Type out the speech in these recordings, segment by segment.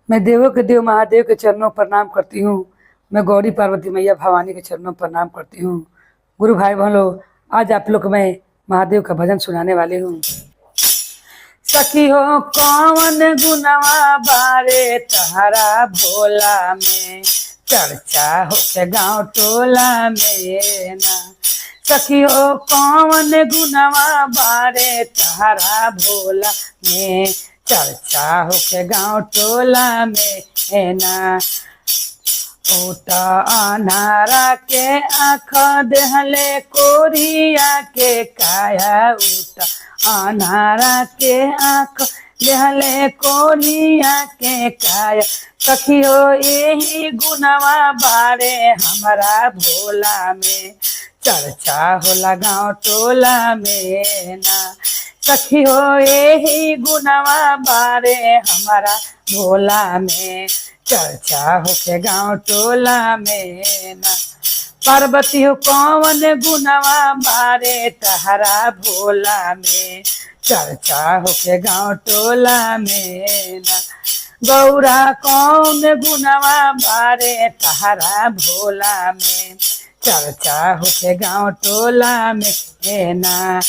मैं देवों के देव महादेव के चरणों पर प्रणाम करती हूँ। मैं गौरी पार्वती मैया भवानी के चरणों पर प्रणाम करती हूँ। गुरु भाई बहनों, आज आप लोग को मैं महादेव का भजन सुनाने वाली हूँ। सखी हो कौन गुनवा बारे तहरा भोला में, चर्चा हो के गाँव टोला में ना। सखी हो कौन गुनवा बारे तहरा भोला में, चर्चा हो के गाँव टोला में है ना। ओटा अनारा के आँख देहले कोरिया के काया, उता अनारा के आँख देहले कोरिया के काया। सखी हो यही गुनवा बारे हमारा भोला में, चर्चा होला गाँव टोला में ना। सखी हो यही गुनवा बारे हमारा भोला में, चर्चा हो के गाँव टोला में ना। पार्वती हो कौन गुनवा बारे तहरा भोला में, चर्चा हो के गाँव टोला में ना। गौरा कौन गुनवा बारे तहरा भोला में, चर्चा हो के गाँव टोला में है ना।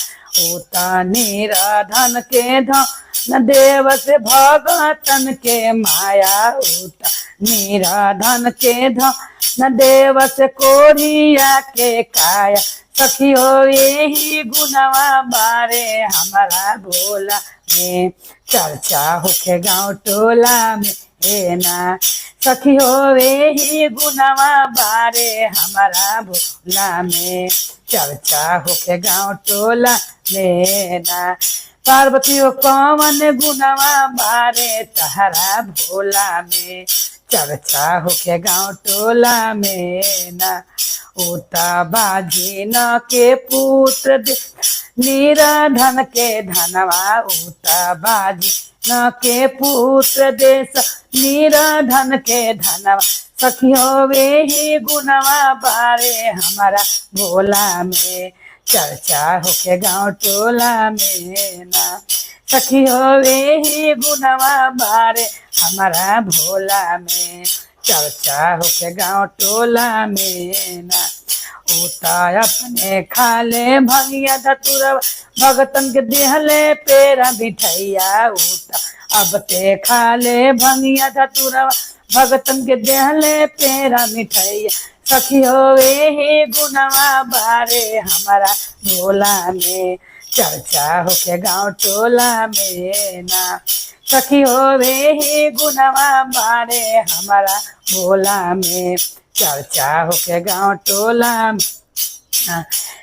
उता निराधन के धन देव से भगतन के माया, उता निराधन के धन देव से कोरिया के काया। सखी हो यही गुनवा बारे हमारा भोला में, चर्चा हो के गाँव टोला में है ना। सखी हो यही गुनवा बारे हमारा भोला में, चर्चा हो के गाँव टोला में ना। पार्वती हो कौन गुनवा बारे तहरा भोला में, चर्चा हो के गाँव टोला में ना। उता बाजी न के पुत्र दे निराधन के धनवा, उता बाजी न के पुत्र देश निराधन के धनवा। सखी हो वे ही गुनवा बारे हमारा भोला में, चर्चा हो के गाँव टोला में ना। सखी हो वे ही गुनवा बारे हमारा भोला में, चर्चा हो के गाँव टोला में ना। उता अपने खाले भंगिया धतुरवा, भगतन के देहले पेरा बिठैया। उता अब ते खाले भंगिया धतुरवा, भगतन के देहले पेरा मिठैया। सखी हो ही गुनवा बारे हमारा भोला में, चर्चा हो के गाँव टोला में ना। सखी हो ही गुनवा बारे हमारा भोला में, चर्चा हो के गाँव टोला में।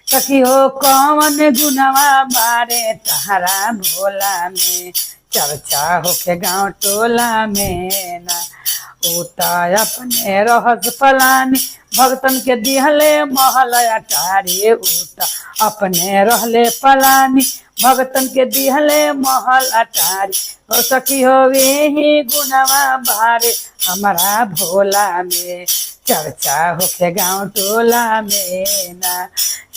सखी हो कौन गुनवा बारे तहरा भोला में, चर्चा हो के गाँव टोला में ना। उता अपने रहस फलानी, भगतन के दिहले महल अटारी। उता अपने रहले फलानी, भगतन के दिहले महल अटारी। हो सखी हो ही गुनवा बारे हमारा भोला में, चर्चा हो के गाँव टोला में ना।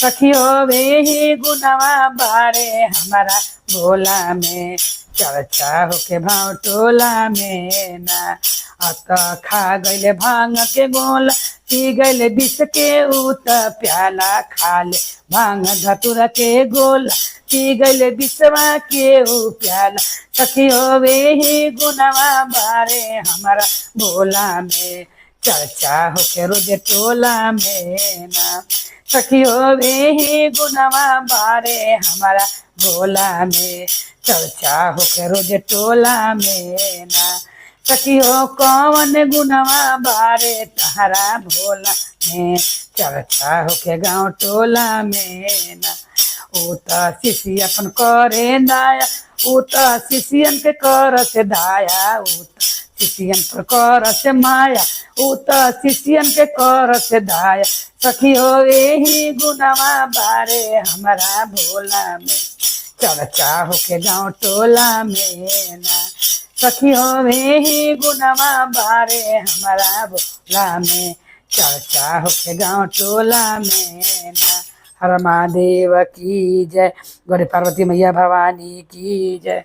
सखी हो ही गुनवा बारे हमारा भोला में, चर्चा हो के गाँव टोला में ना। अत खा गईले भांग के गोला, पी गईले विष के उत प्याला। खाले भांग धतुरा के गोला, पी गईले विषवा के ऊ प्याला। सखी हो ही गुनवा बारे हमारा भोला में, चर्चा हो के रोज टोला में ना। सखी हो ही गुनवा बारे हमारा भोला में, चर्चा हो के रोज टोला में ना। सखी हो कौन गुनवा बारे तहरा भोला में, चर्चा हो के गाँव टोला में ना। उता शिष्य अपन करे दाया, उता शिष्यन के कर से दाया। उता शिष्यन पर कर से माया, उता शिष्यन के कर से दाया। सखी हो यही गुनवा बारे हमारा भोला में, चर्चा हो के गाँव टोला में ना। सखी हो ही गुनवा बारे हमारा भोला में, चर्चा हो के गाँव टोला में ना। हर महादेव की जय, गौरी पार्वती मैया भवानी की जय।